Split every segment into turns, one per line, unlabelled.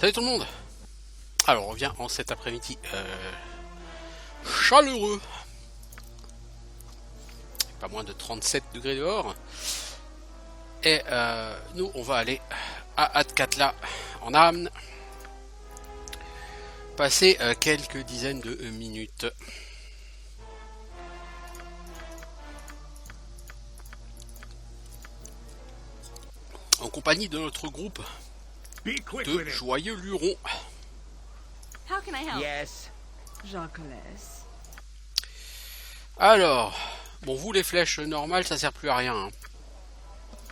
Salut tout le monde. Alors on revient en cet après-midi chaleureux. Pas moins de 37 degrés dehors. Et nous on va aller à Atkatla en Amn. Passer quelques dizaines de minutes. En compagnie de notre groupe de joyeux lurons.
How can I help?
Yes.
Jacques laisse.
Alors, bon vous les flèches normales ça sert plus à rien. Hein.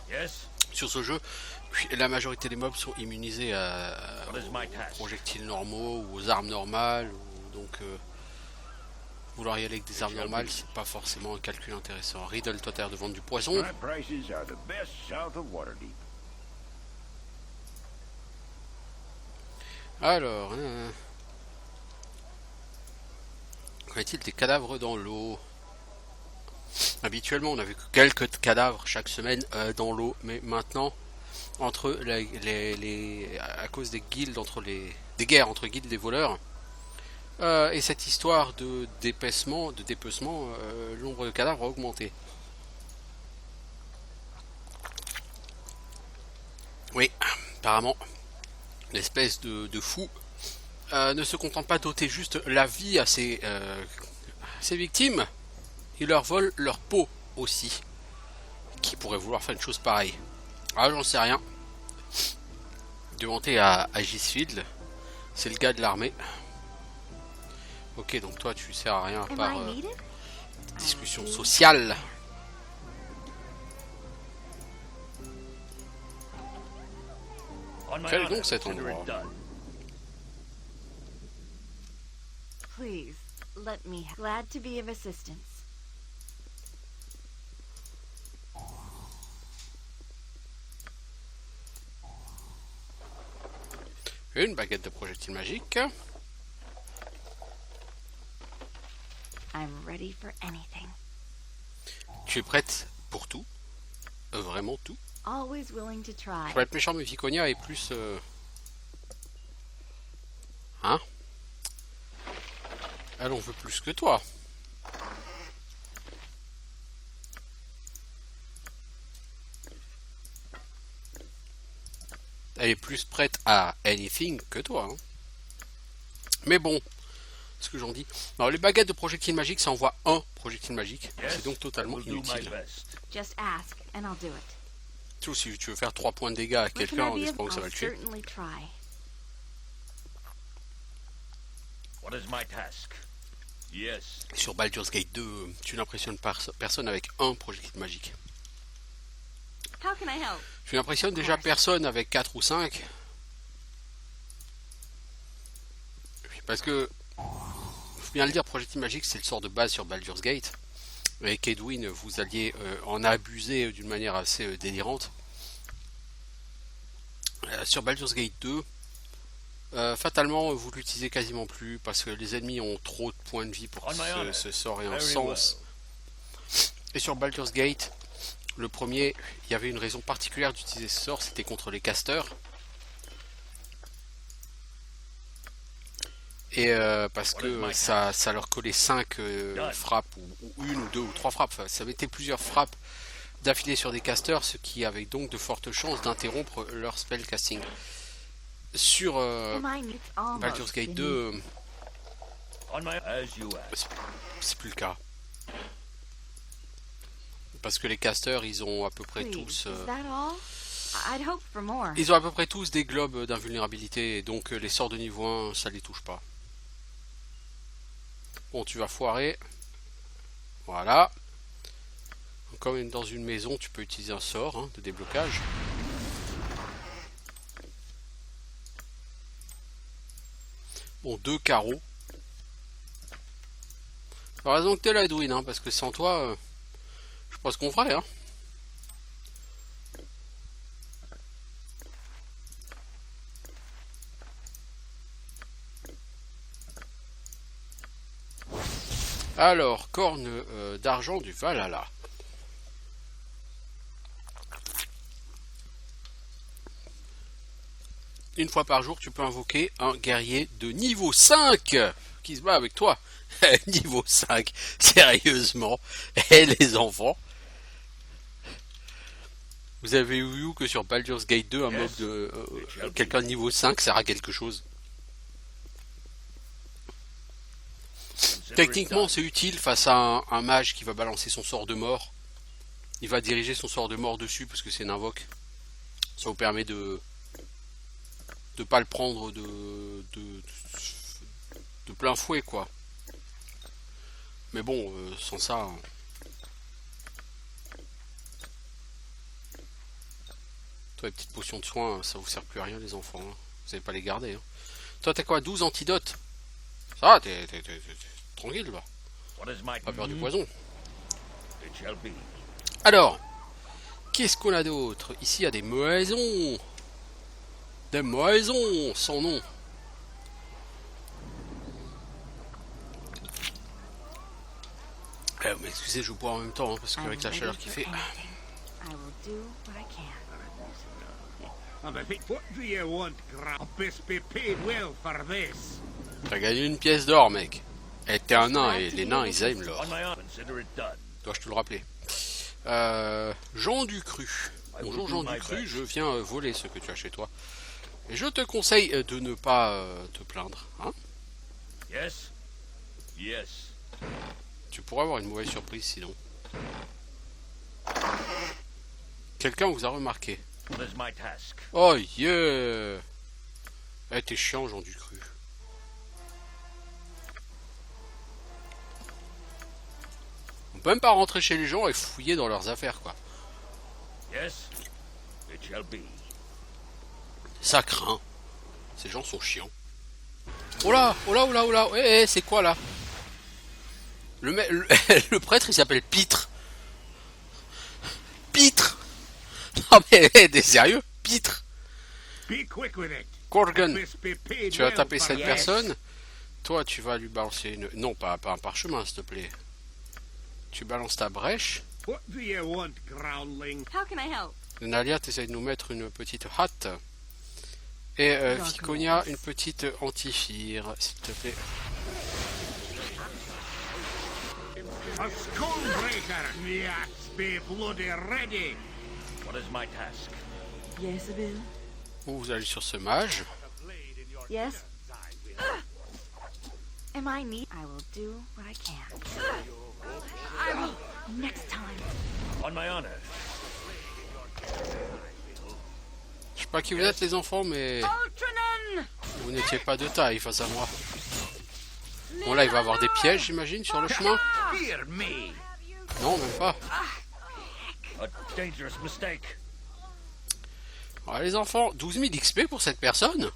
Yes.
Sur ce jeu, la majorité des mobs sont immunisés aux projectiles normaux ou aux armes normales. Donc vouloir y aller avec des armes normales, c'est pas forcément un calcul intéressant. Riddle, toi t'as l'air de vendre du poison.
My prices are the best south of Waterdeep.
Alors, qu'en est-il des cadavres dans l'eau? Habituellement, on n'avait que quelques cadavres chaque semaine dans l'eau, mais maintenant, entre à cause des guildes, des guerres entre guildes des voleurs, et cette histoire de dépecement, le nombre de cadavres a augmenté. Oui, apparemment, l'espèce de fou ne se contente pas d'ôter juste la vie à ses victimes, il leur vole leur peau aussi. Qui pourrait vouloir faire une chose pareille? Ah, j'en sais rien. Demandez à Gisfield, c'est le gars de l'armée. Ok, donc toi tu sers à rien à part discussion sociale. Quel est donc cet endroit?
Please, let me. Glad to be of assistance.
Une baguette de projectile magique.
I'm ready for anything.
Tu es prête pour tout? Vraiment tout?
Always willing to try.
Je vais être méchant, mais Viconia est plus... Hein? Elle en veut plus que toi. Elle est plus prête à anything que toi. Hein. Mais bon, ce que j'en dis. Alors, les baguettes de projectile magique, ça envoie un projectile magique. C'est donc totalement inutile.
Just ask and I'll do it.
Surtout si tu veux faire 3 points de dégâts à quelqu'un en espérant que ça va le tuer.
Certainly try.
What is my task? Yes.
Sur Baldur's Gate 2, tu n'impressionnes personne avec un projectile magique.
How can I help?
Tu n'impressionnes déjà personne avec 4 ou 5. Parce que, faut bien le dire, projectile magique c'est le sort de base sur Baldur's Gate. Et Kaedwen, vous alliez en abuser d'une manière assez délirante. Sur Baldur's Gate 2, fatalement vous l'utilisez quasiment plus parce que les ennemis ont trop de points de vie pour que ce sort ait un sens. Et sur Baldur's Gate, le premier, il y avait une raison particulière d'utiliser ce sort, c'était contre les casters. Et parce que ça leur collait 5 frappes, ou 1 ou 2 ou 3 frappes, enfin, ça mettait plusieurs frappes d'affilée sur des casters, ce qui avait donc de fortes chances d'interrompre leur spellcasting. Sur Baldur's Gate 2, c'est plus le cas. Parce que les casters, ils ont à peu près tous... ils ont à peu près tous des globes d'invulnérabilité, et donc les sorts de niveau 1, ça les touche pas. Bon, tu vas foirer. Voilà. Comme dans une maison, tu peux utiliser un sort de déblocage. Bon, 2 carreaux. Alors, raison que t'es là, Edwin, parce que sans toi, je sais pas ce qu'on ferait, hein. Alors, corne d'argent du Valhalla. une fois par jour, tu peux invoquer un guerrier de niveau 5 qui se bat avec toi. Niveau 5, sérieusement. Et les enfants, vous avez vu que sur Baldur's Gate 2, un mob de quelqu'un de niveau 5 sert à quelque chose. Techniquement, c'est utile face à un mage qui va balancer son sort de mort. Il va diriger son sort de mort dessus parce que c'est une invoque. Ça vous permet de pas le prendre de plein fouet, quoi. Mais bon, sans ça... hein. Toi, les petites potions de soins, ça vous sert plus à rien, les enfants. Hein. Vous n'allez pas les garder. Hein. Toi, t'as quoi, 12 antidotes? Ça va, t'es tranquille, là. Pas peur du poison. Alors, qu'est-ce qu'on a d'autre? Ici, il y a des maisons. Des maisons sans nom. Vous m'excusez, je bois en même temps, hein, parce qu'avec la chaleur qu'il fait...
I will do what I can.
What do you want, I'll best be paid well for this.
T'as gagné une pièce d'or, mec. Et t'es un nain, et les nains, ils aiment l'or.
On my honor, consider it done.
Dois-je te le rappeler? Jean Ducru. Bonjour Jean Ducru, je viens voler ce que tu as chez toi. Et je te conseille de ne pas te plaindre. Hein?
Yes? Yes.
Tu pourrais avoir une mauvaise surprise sinon. Quelqu'un vous a remarqué.
What is my task?
Oh yeah! Eh, t'es chiant, Jean Ducru. On peut même pas rentrer chez les gens et fouiller dans leurs affaires, quoi.
Yes? It shall be.
Ça craint. Ces gens sont chiants. Oh là! Oh là! Oh là! Oh là! Eh, c'est quoi là? Le prêtre, il s'appelle Pitre. Pitre! Non mais, t'es sérieux? Pitre!
Be quick with it.
Corgan,
Best be paid
tu vas
well
taper
for
cette
this.
personne. Toi, tu vas lui balancer une... Non, pas un parchemin, s'il te plaît. Tu balances ta brèche.
What do you want, Growling?
How can I help?
Nalia, t'essayes de nous mettre une petite hâte. Et Ficonia, une petite antifire, s'il te plaît.
A Skullbreaker. Yes, be bloody ready.
What is my task?
Yes, Abin.
Vous allez sur ce mage.
Yes? Am I neat? I will do what I can. I will next time.
On my honor.
Je sais pas qui vous êtes les enfants, mais
Ultranen!
vous n'étiez pas de taille face à moi. Bon là, il va y avoir des pièges, j'imagine, sur le chemin.
Fear me.
Non, même pas.
A dangerous mistake.
Alors, les enfants, 12 000 XP pour cette personne.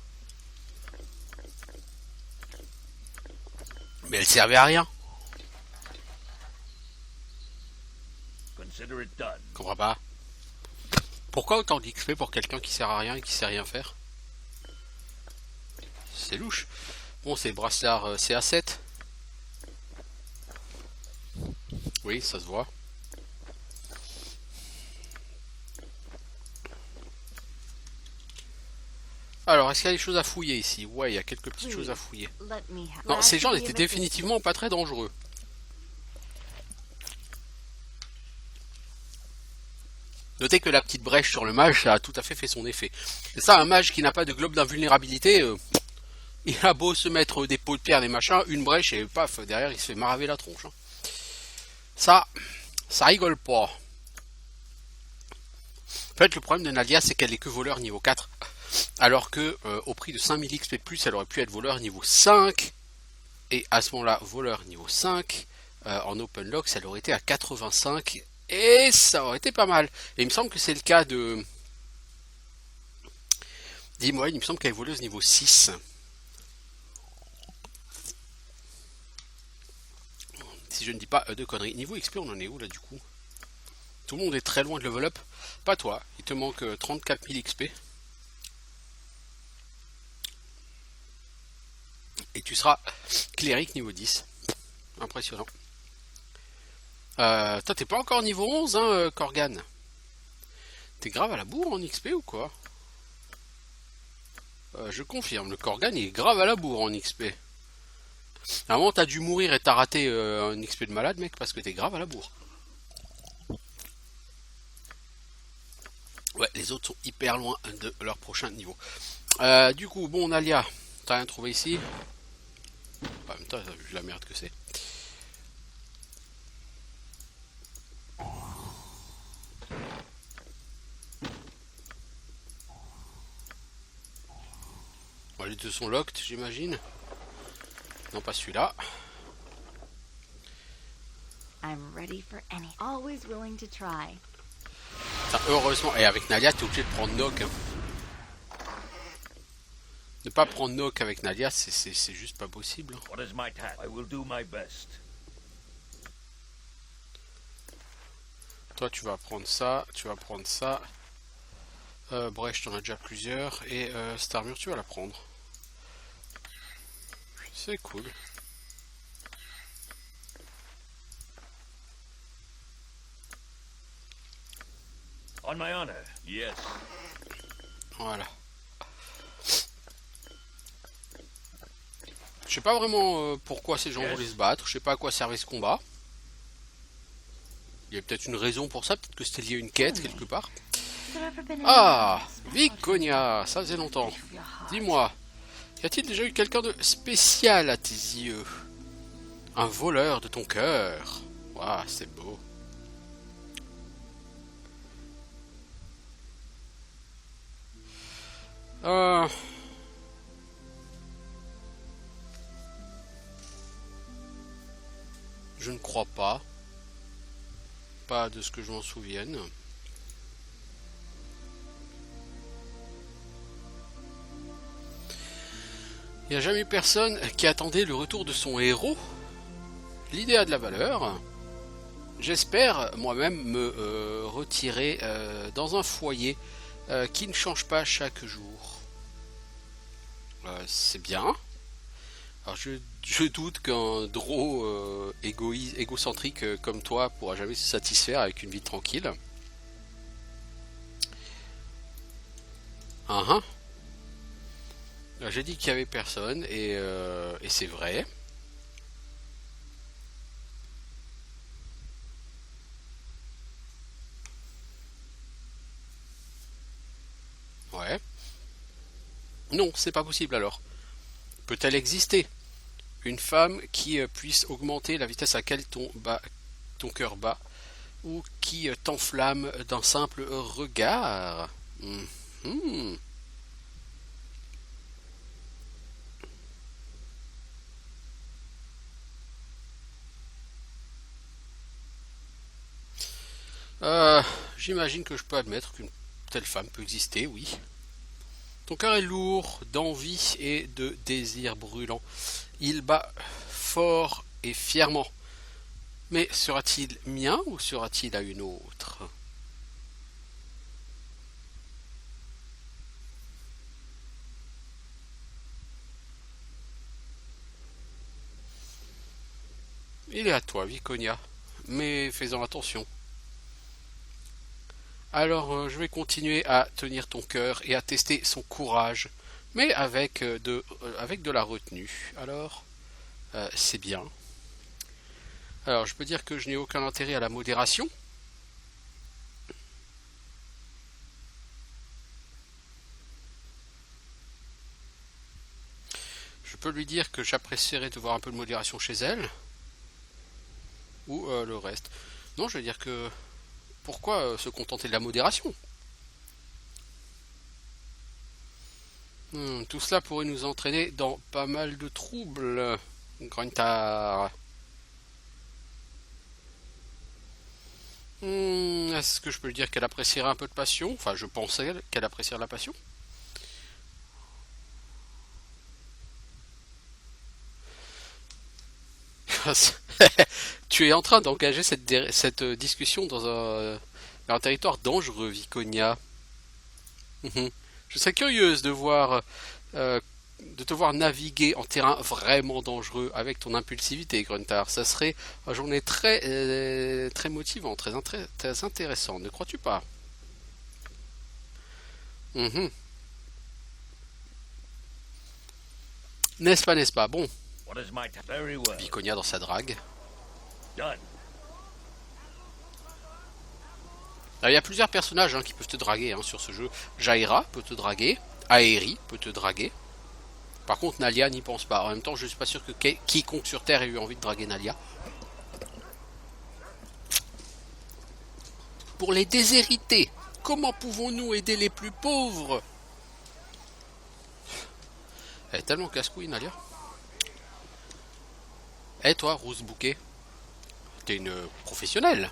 Mais elle servait à rien.
Consider it done.
Je comprends pas. Pourquoi autant d'XP pour quelqu'un qui sert à rien et qui sait rien faire? C'est louche. Bon, c'est brassard CA7. Oui, ça se voit. Alors, est-ce qu'il y a des choses à fouiller ici? Ouais, il y a quelques petites choses à fouiller.
Let me have.
Non, ces gens étaient définitivement pas très dangereux. Notez que la petite brèche sur le mage, ça a tout à fait son effet. Et ça, un mage qui n'a pas de globe d'invulnérabilité, il a beau se mettre des pots de pierre, des machins, une brèche et paf, derrière il se fait maraver la tronche. Hein. Ça rigole pas. En fait, le problème de Nadia, c'est qu'elle est que voleur niveau 4. Alors que, au prix de 5000 XP de plus, elle aurait pu être voleur niveau 5. Et à ce moment-là, voleur niveau 5, en open lock, ça aurait été à 85. Et ça aurait été pas mal. Et il me semble que c'est le cas de... Dis-moi, il me semble qu'elle est voleuse niveau 6. Si je ne dis pas de conneries. Niveau XP, on en est où là du coup? Tout le monde est très loin de level up. Pas toi, il te manque 34 000 XP. Et tu seras cléric niveau 10. Impressionnant. Toi, t'es pas encore niveau 11, hein, Corgan? T'es grave à la bourre en XP ou quoi? Je confirme, le Korgan il est grave à la bourre en XP. À un moment t'as dû mourir et t'as raté un XP de malade mec parce que t'es grave à la bourre. Ouais, les autres sont hyper loin de leur prochain niveau. Du coup, bon Nalia, t'as rien trouvé ici? En même temps, t'as vu la merde que c'est. Bon, les deux sont locked, j'imagine. Non, pas celui-là.
I'm ready for any. Always willing to try.
Putain, heureusement, et avec Nalia, t'es obligé de prendre knock. Hein. Ne pas prendre knock avec Nalia, c'est juste pas possible.
What is my task? I will do my best.
Toi, tu vas prendre ça, tu vas prendre ça. Brèche, t'en as déjà plusieurs. Et cette armure, tu vas la prendre. C'est cool.
On my honor, yes.
Voilà. Je sais pas vraiment pourquoi ces gens voulaient se battre. Je sais pas à quoi servait ce combat. Il y a peut-être une raison pour ça. Peut-être que c'était lié à une quête quelque part. Ah, Viconia, ça faisait longtemps. Dis-moi, y a-t-il déjà eu quelqu'un de spécial à tes yeux? Un voleur de ton cœur. Waouh, c'est beau. Je ne crois pas. Pas de ce que je m'en souvienne. Il n'y a jamais eu personne qui attendait le retour de son héros. L'idée a de la valeur. J'espère moi-même me retirer dans un foyer qui ne change pas chaque jour. C'est bien. Alors je doute qu'un drôle égocentrique comme toi pourra jamais se satisfaire avec une vie tranquille. J'ai dit qu'il y avait personne et c'est vrai. Ouais. Non, c'est pas possible alors. Peut-elle exister? Une femme qui puisse augmenter la vitesse à laquelle ton cœur bat, ou qui t'enflamme d'un simple regard. J'imagine que je peux admettre qu'une telle femme peut exister, oui. Ton cœur est lourd d'envie et de désir brûlant. Il bat fort et fièrement. Mais sera-t-il mien ou sera-t-il à une autre? Il est à toi, Viconia. Mais fais-en attention. Alors je vais continuer à tenir ton cœur et à tester son courage, mais avec de la retenue. Alors, c'est bien. Alors je peux dire que je n'ai aucun intérêt à la modération. Je peux lui dire que j'apprécierais de voir un peu de modération chez elle. Ou le reste. Non, je vais dire que... Pourquoi se contenter de la modération? Tout cela pourrait nous entraîner dans pas mal de troubles. Gruntar. Est-ce que je peux lui dire qu'elle apprécierait un peu de passion? Enfin, je pensais qu'elle apprécierait la passion. Tu es en train d'engager cette discussion dans un territoire dangereux, Viconia. Je serais curieuse de te voir naviguer en terrain vraiment dangereux avec ton impulsivité, Gruntar. Ça serait une journée très motivante, très intéressante, ne crois-tu pas? N'est-ce pas, n'est-ce pas? Bon,
What is my task? Very well.
Viconia dans sa drague.
Done.
Il y a plusieurs personnages qui peuvent te draguer sur ce jeu. Jaira peut te draguer. Aeri peut te draguer. Par contre, Nalia n'y pense pas. En même temps, je suis pas sûr que quiconque sur Terre ait eu envie de draguer Nalia. Pour les déshérités, comment pouvons-nous aider les plus pauvres? Elle est tellement casse-couille, Nalia. Et toi, Rose Bouquet, t'es une professionnelle,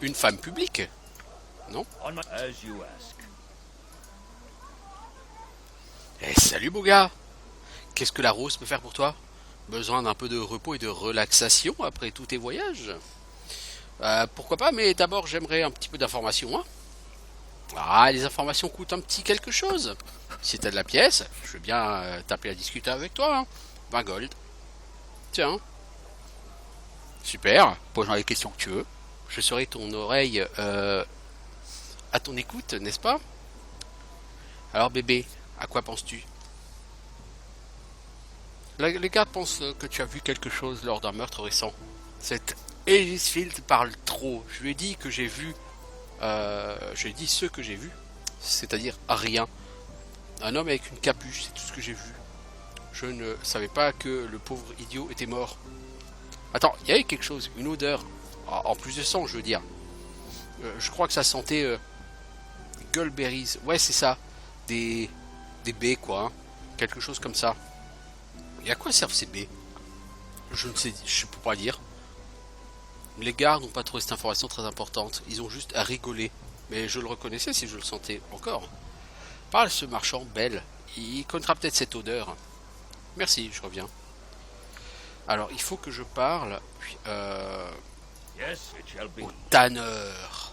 une femme publique, non?
As you ask.
Eh, salut beau gars. Qu'est-ce que la Rose peut faire pour toi? Besoin d'un peu de repos et de relaxation après tous tes voyages? Pourquoi pas, mais d'abord j'aimerais un petit peu d'informations. Ah, les informations coûtent un petit quelque chose. Si t'as de la pièce, je veux bien t'appeler à discuter avec toi. 20 gold. Tiens. Super, pose-moi les questions que tu veux. Je serai ton oreille à ton écoute, n'est-ce pas? Alors bébé, à quoi penses-tu? Les gars pensent que tu as vu quelque chose lors d'un meurtre récent. Cette Aegisfield parle trop. Je lui ai dit que j'ai vu... je lui ai dit ce que j'ai vu. C'est-à-dire rien. Un homme avec une capuche, c'est tout ce que j'ai vu. Je ne savais pas que le pauvre idiot était mort. Attends, il y avait quelque chose, une odeur. En plus de sang, je veux dire. Je crois que ça sentait... Gullberries. Ouais, c'est ça. Des baies, quoi. Quelque chose comme ça. Et à quoi servent ces baies? Je ne sais, je peux pas dire. Les gars n'ont pas trouvé cette information très importante. Ils ont juste à rigoler. Mais je le reconnaissais si je le sentais encore. Parle ce marchand belle. Il connaîtra peut-être cette odeur. Merci, je reviens. Alors, il faut que je parle
Yes, it shall be.
au tanneur.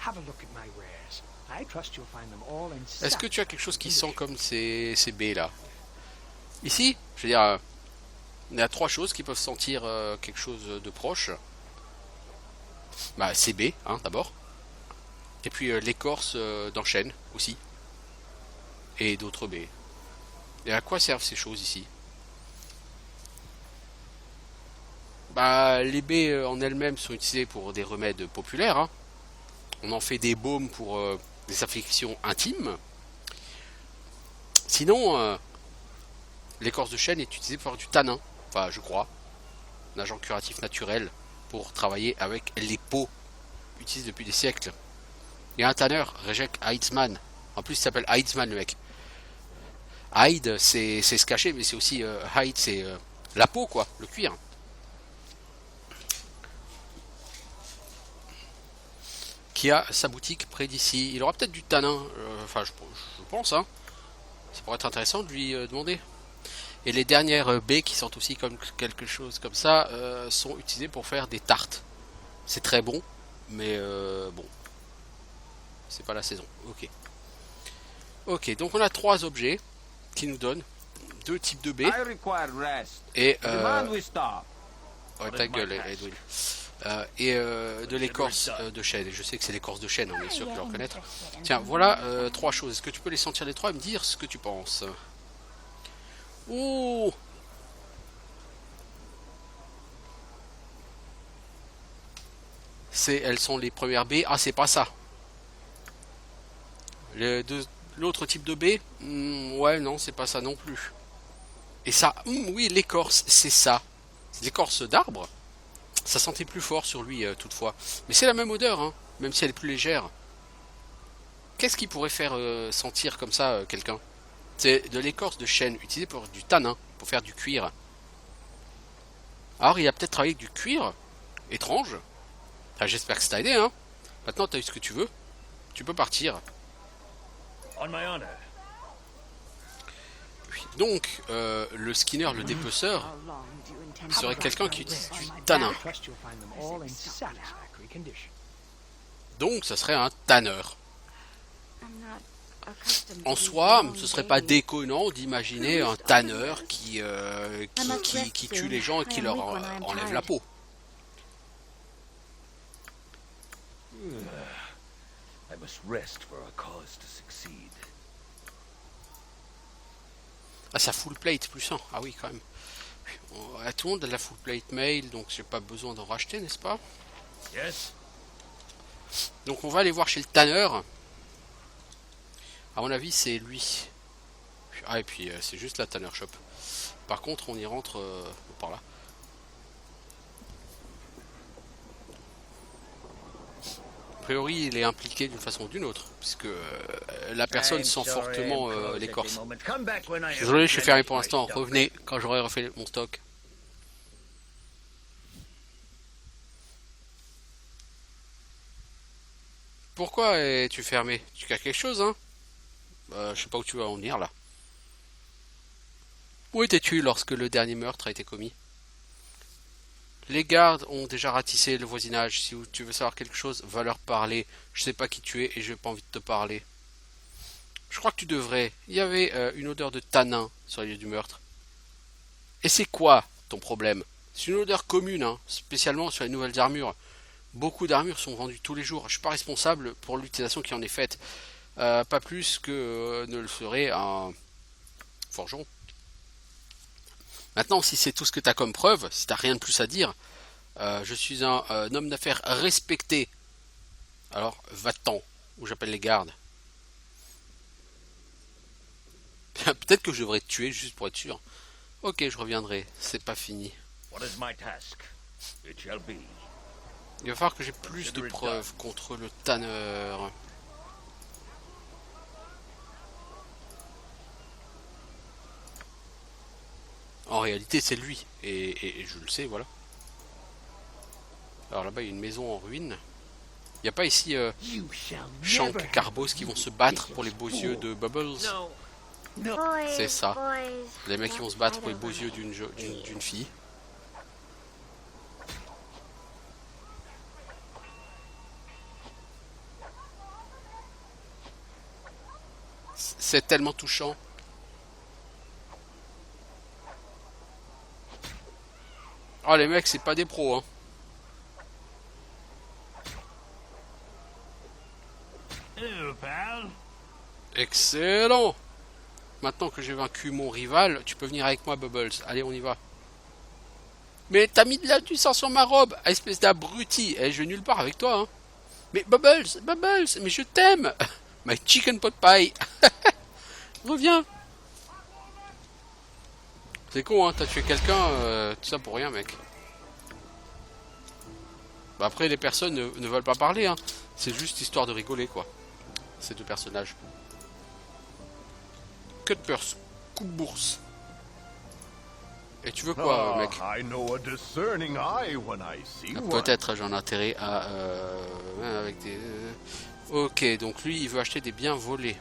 Have a look at my wares. I trust you'll find them all in
Est-ce que tu as quelque chose qui sent comme ces baies là? Ici, je veux dire, il y a trois choses qui peuvent sentir quelque chose de proche. Bah, ces baies, d'abord. Et puis l'écorce d'enchaîne aussi. Et d'autres baies. Et à quoi servent ces choses ici? Bah, les baies en elles-mêmes sont utilisées pour des remèdes populaires. On en fait des baumes pour des affections intimes. Sinon, l'écorce de chêne est utilisée pour faire du tanin. Enfin, je crois. Un agent curatif naturel pour travailler avec les peaux utilisées depuis des siècles. Il y a un tanneur, Rejek Heidsman. En plus, il s'appelle Heidsman, le mec. Hide, c'est se cacher, mais c'est aussi hide, c'est la peau, quoi, le cuir. Qui a sa boutique près d'ici. Il aura peut-être du tanin. Enfin, je pense, Ça pourrait être intéressant de lui demander. Et les dernières baies qui sentent aussi comme quelque chose comme ça sont utilisées pour faire des tartes. C'est très bon, mais bon. C'est pas la saison. Ok. Ok, donc on a trois objets qui nous donnent deux types de baies.
I require rest.
Et
Demand we stop.
ouais, ta gueule, Edwin. Et de l'écorce de chêne. Et je sais que c'est l'écorce de chêne, on est sûr que tu vas reconnaître. Tiens, voilà trois choses. Est-ce que tu peux les sentir les trois et me dire ce que tu penses? Oh! Elles sont les premières baies. Ah, c'est pas ça. L'autre type de baie, ouais, non, c'est pas ça non plus. Et ça, oui, l'écorce, c'est ça. C'est l'écorce d'arbre. Ça sentait plus fort sur lui, toutefois. Mais c'est la même odeur, même si elle est plus légère. Qu'est-ce qui pourrait faire sentir comme ça quelqu'un? C'est de l'écorce de chêne, utilisée pour du tanin, pour faire du cuir. Alors, il a peut-être travaillé avec du cuir. Étrange. Enfin, j'espère que ça t'a aidé, Maintenant, t'as eu ce que tu veux. Tu peux partir.
On my honor.
Donc, le skinner, le dépeceur, serait quelqu'un qui utilise du tanin.
I trust you'll find them all in satisfactory condition.
Donc, ça serait un tanneur. En soi, ce serait pas déconnant d'imaginer un tanneur qui tue les gens et qui leur enlève la peau.
I must rest for a cause to succeed.
Ah, ça full plate plus 1. Ah oui, quand même. Tout le monde a de la full plate mail, donc j'ai pas besoin d'en racheter, n'est-ce pas?
Yes?
Donc on va aller voir chez le Tanner. À mon avis, c'est lui. Ah, et puis c'est juste la Tanner Shop. Par contre, on y rentre par là. A priori, il est impliqué d'une façon ou d'une autre, puisque la personne sent fortement l'écorce. Désolé, je suis fermé pour l'instant. Revenez quand j'aurai refait mon stock. Pourquoi es-tu fermé? Tu caches quelque chose, hein? Je sais pas où tu vas en venir, là. Où étais-tu lorsque le dernier meurtre a été commis? Les gardes ont déjà ratissé le voisinage. Si tu veux savoir quelque chose, va leur parler. Je sais pas qui tu es et j'ai pas envie de te parler. Je crois que tu devrais. Il y avait une odeur de tanin sur le lieu du meurtre. Et c'est quoi ton problème? C'est une odeur commune, hein, spécialement sur les nouvelles armures. Beaucoup d'armures sont vendues tous les jours. Je suis pas responsable pour l'utilisation qui en est faite. Pas plus que ne le serait un forgeron. Maintenant, si c'est tout ce que tu as comme preuve, si tu n'as rien de plus à dire, je suis un homme d'affaires respecté. Alors, va-t'en, ou j'appelle les gardes. Peut-être que je devrais te tuer juste pour être sûr. Ok, je reviendrai, c'est pas fini.
What is my task? It shall be.
Il va falloir que j'ai plus de preuves contre le Tanner. En réalité, c'est lui. Et je le sais, voilà. Alors là-bas, il y a une maison en ruine. Il n'y a pas ici Shank et Carbos qui vont se battre pour les beaux yeux de Bubbles. C'est ça. Les mecs qui vont se battre pour les beaux yeux d'une fille. C'est tellement touchant. Oh, les mecs, c'est pas des pros, hein.
Hello, pal.
Excellent. Maintenant que j'ai vaincu mon rival, tu peux venir avec moi, Bubbles. Allez, on y va. Mais t'as mis du sang sur ma robe, espèce d'abruti. Eh, je vais nulle part avec toi, hein. Mais Bubbles, mais je t'aime. My chicken pot pie. Reviens. C'est con, hein, t'as tué quelqu'un, tout ça pour rien, mec. Bah après, les personnes ne veulent pas parler, hein. C'est juste histoire de rigoler, quoi. Ces deux personnages. Cutpurse, coup de bourse. Et tu veux quoi, mec? Peut-être j'ai un intérêt à... avec des... Ok, donc lui, il veut acheter des biens volés.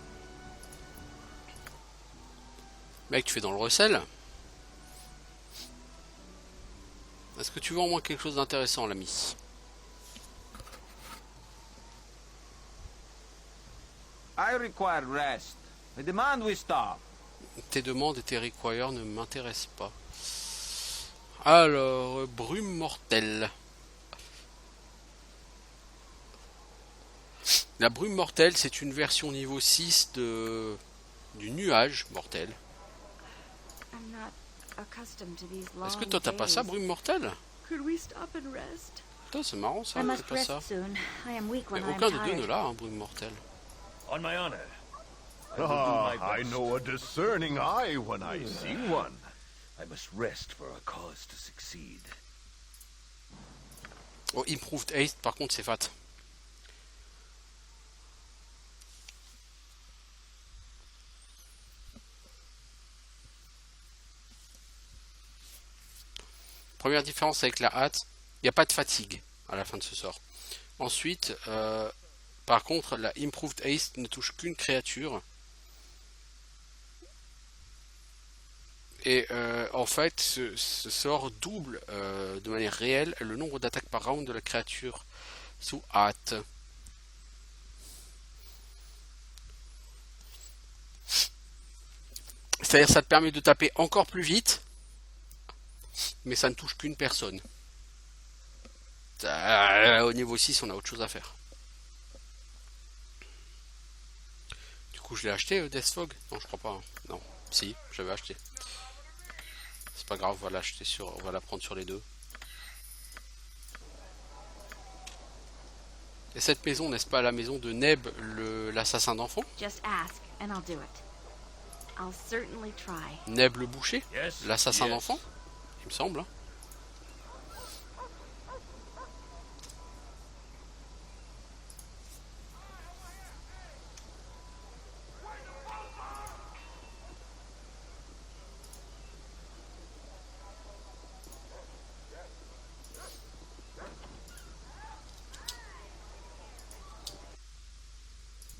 Mec, tu fais dans le recel? Est-ce que tu veux au moins quelque chose d'intéressant, l'ami?
I require rest. I demand we stop.
Tes demandes et tes requires ne m'intéressent pas. Alors, brume mortelle. La brume mortelle, c'est une version niveau 6 du nuage mortel. Est-ce que toi t'as pas ça, brume mortelle? Putain, c'est marrant ça, c'est pas ça. Mais aucun des deux ne l'a, hein, brume mortelle.
On my honor.
I know a discerning eye when I see one.
I must rest for a cause to succeed.
Oh, improved haste, par contre, c'est fat. Première différence avec la hâte, il n'y a pas de fatigue à la fin de ce sort. Ensuite, par contre, la Improved Haste ne touche qu'une créature. Et en fait, ce sort double de manière réelle le nombre d'attaques par round de la créature sous hâte. C'est-à-dire ça te permet de taper encore plus vite, mais ça ne touche qu'une personne. Au niveau 6, on a autre chose à faire. Du coup, je l'ai acheté, Deathfog? Non, je crois pas. Hein. Non. Si, j'avais acheté. C'est pas grave, on va l'acheter sur, on va la prendre sur les deux. Et cette maison, n'est-ce pas la maison de Neb, l'assassin d'enfants?
Just ask, and I'll do it. I'll certainly try.
Neb le boucher?
Yes.
L'assassin
yes.
d'enfants? Il me semble. Hein.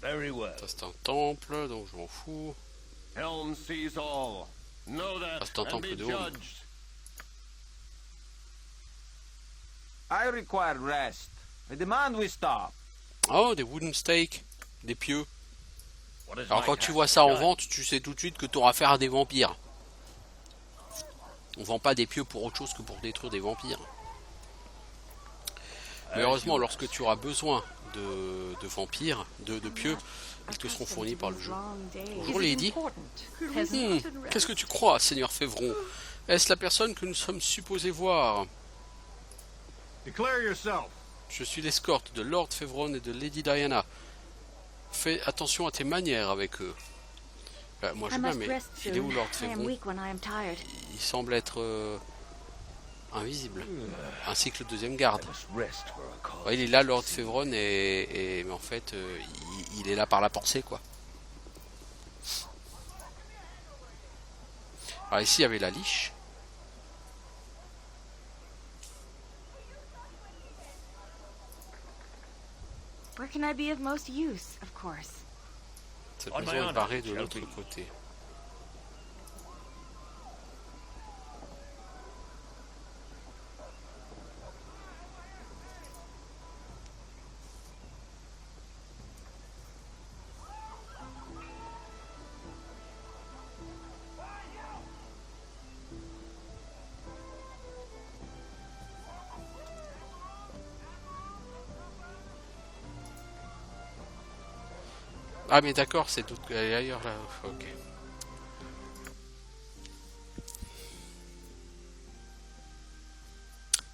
Very well.
Ça c'est un temple, donc je m'en fous.
Helm sees all. Know that
Ah, c'est un
and
temple
be
de haut.
judged.
I require rest. I demand we stop.
Oh, des wooden steaks, des pieux.
What is
Alors
my
quand tu
task?
vois ça en
Done.
vente, tu sais tout de suite que tu auras affaire à des vampires. On vend pas des pieux pour autre chose que pour détruire des vampires. Mais heureusement, lorsque tu auras besoin de vampires, de pieux, ils te seront fournis par le jeu. Bonjour Lady. Qu'est-ce que tu crois, Seigneur Févron? Est-ce la personne que nous sommes supposés voir?
Declare yourself.
Je suis l'escorte de Lord Févron et de Lady Diana. Fais attention à tes manières avec eux. Moi je
I
sais pas,
must
mais
rest
il est où
soon.
Lord
I am
Févron?
weak when I am tired.
Il semble être invisible, ainsi que le deuxième garde.
I must rest for a cause.
Ouais, il est là, Lord Févron, mais en fait, il est là par la pensée, quoi. Alors ici, il y avait la liche.
Where can I be of most use, of course?
Cette
On my
maison est
honor,
barrée de
shall
l'autre
be.
côté. Ah mais d'accord, c'est d'autres... Elle est ailleurs là, ok.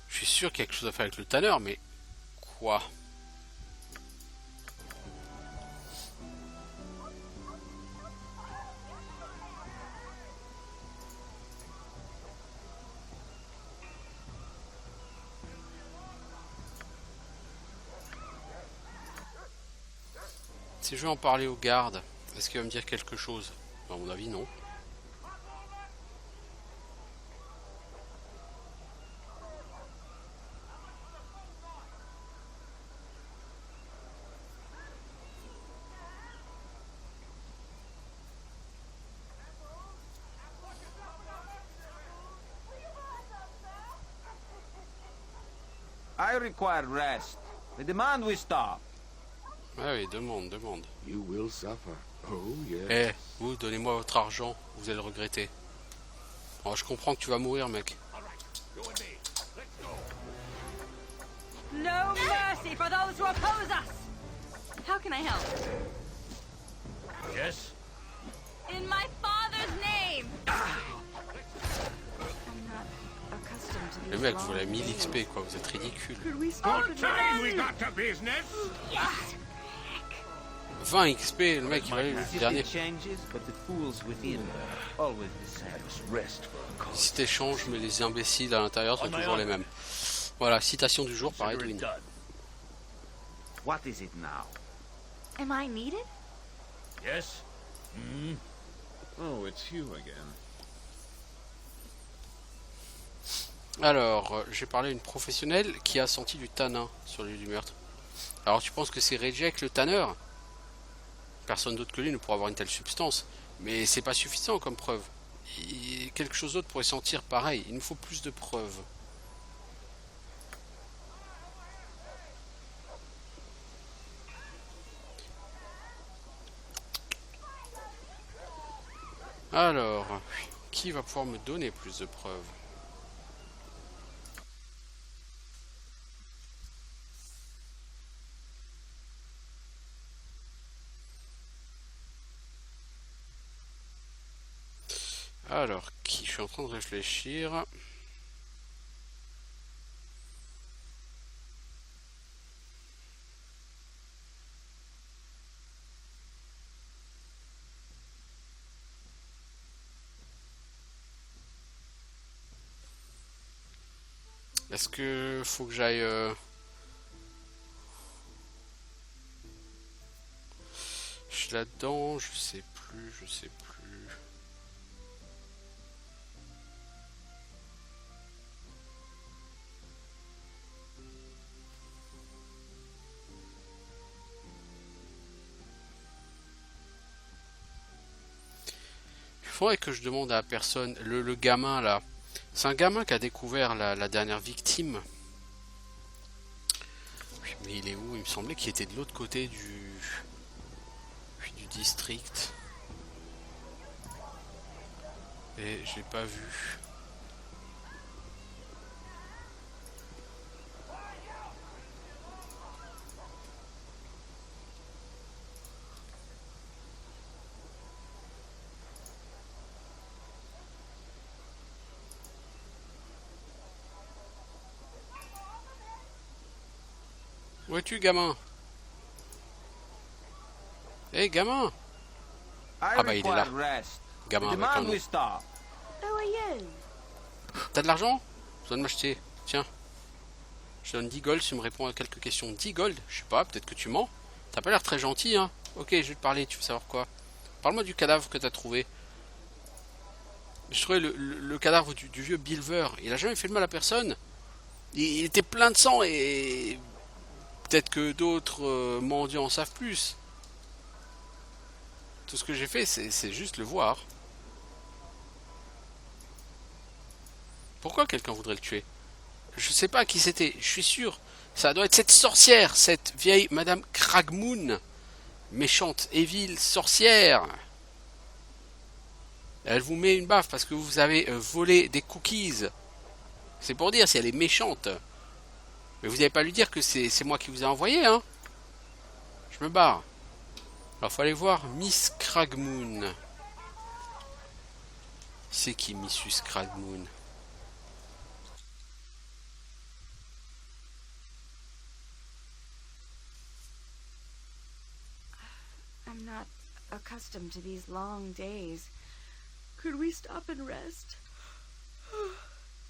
Je suis sûr qu'il y a quelque chose à faire avec le tanneur, mais... Quoi? Si je vais en parler au garde, est-ce qu'il va me dire quelque chose? À mon avis, non.
I require rest. I demand we stop.
Ah oui, demande.
You will suffer. Oh, yes.
Eh, vous, donnez-moi votre argent, vous allez le regretter. Oh, je comprends que tu vas mourir, mec.
No mercy for those who oppose us! How can I help?
Yes.
In my father's name! I'm not accustomed to
Le
these
mec,
long
vous l'avez 1000
days.
XP, quoi, vous êtes ridicule.
Could we stop
Good time we got to business.
20 XP, le mec, il va aller le dernier.
changes, but the fools within always the same.
I must rest for a cause.
Si t'échanges, mais les imbéciles à l'intérieur sont toujours les mêmes. Voilà, citation du jour par
Consider it
Edwin.
done.
What is it now?
Am I needed?
Yes.
Oh, it's you again.
Alors, j'ai parlé à une professionnelle qui a senti du tanin sur le lieu du meurtre. Alors, tu penses que c'est Reject le tanneur? Personne d'autre que lui ne pourra avoir une telle substance. Mais c'est pas suffisant comme preuve. Quelque chose d'autre pourrait sentir pareil. Il nous faut plus de preuves. Alors, qui va pouvoir me donner plus de preuves? Alors, qui je suis en train de réfléchir. Est-ce que faut que j'aille je suis là-dedans, je sais plus. Il faudrait que je demande à la personne, le gamin là. C'est un gamin qui a découvert la dernière victime. Mais il est où? Il me semblait qu'il était de l'autre côté du district. Et je l'ai pas vu. Où es-tu, gamin? Hé, gamin!
I
Ah bah, il est là.
require rest. The
Gamin avec un
demand
nom.
we stop.
Who are you?
T'as de l'argent? Je dois de m'acheter. Tiens. Je te donne 10 gold si tu me réponds à quelques questions. 10 gold? Je sais pas, peut-être que tu mens. T'as pas l'air très gentil, hein. Ok, je vais te parler, tu veux savoir quoi? Parle-moi du cadavre que t'as trouvé. Je trouvais le cadavre du vieux Bilver. Il a jamais fait de mal à personne. Il était plein de sang et... Peut-être que d'autres mendiants en savent plus. Tout ce que j'ai fait, c'est juste le voir. Pourquoi quelqu'un voudrait le tuer? Je sais pas qui c'était, je suis sûr. Ça doit être cette sorcière, cette vieille Madame Cragmoon. Méchante, évile, sorcière. Elle vous met une baffe parce que vous avez volé des cookies. C'est pour dire si elle est méchante. Mais vous n'allez pas lui dire que c'est moi qui vous ai envoyé, hein. Je me barre. Alors, faut aller voir Miss Cragmoon. C'est qui Missus Cragmoon?
I'm not accustomed to these long days. Could we stop and rest?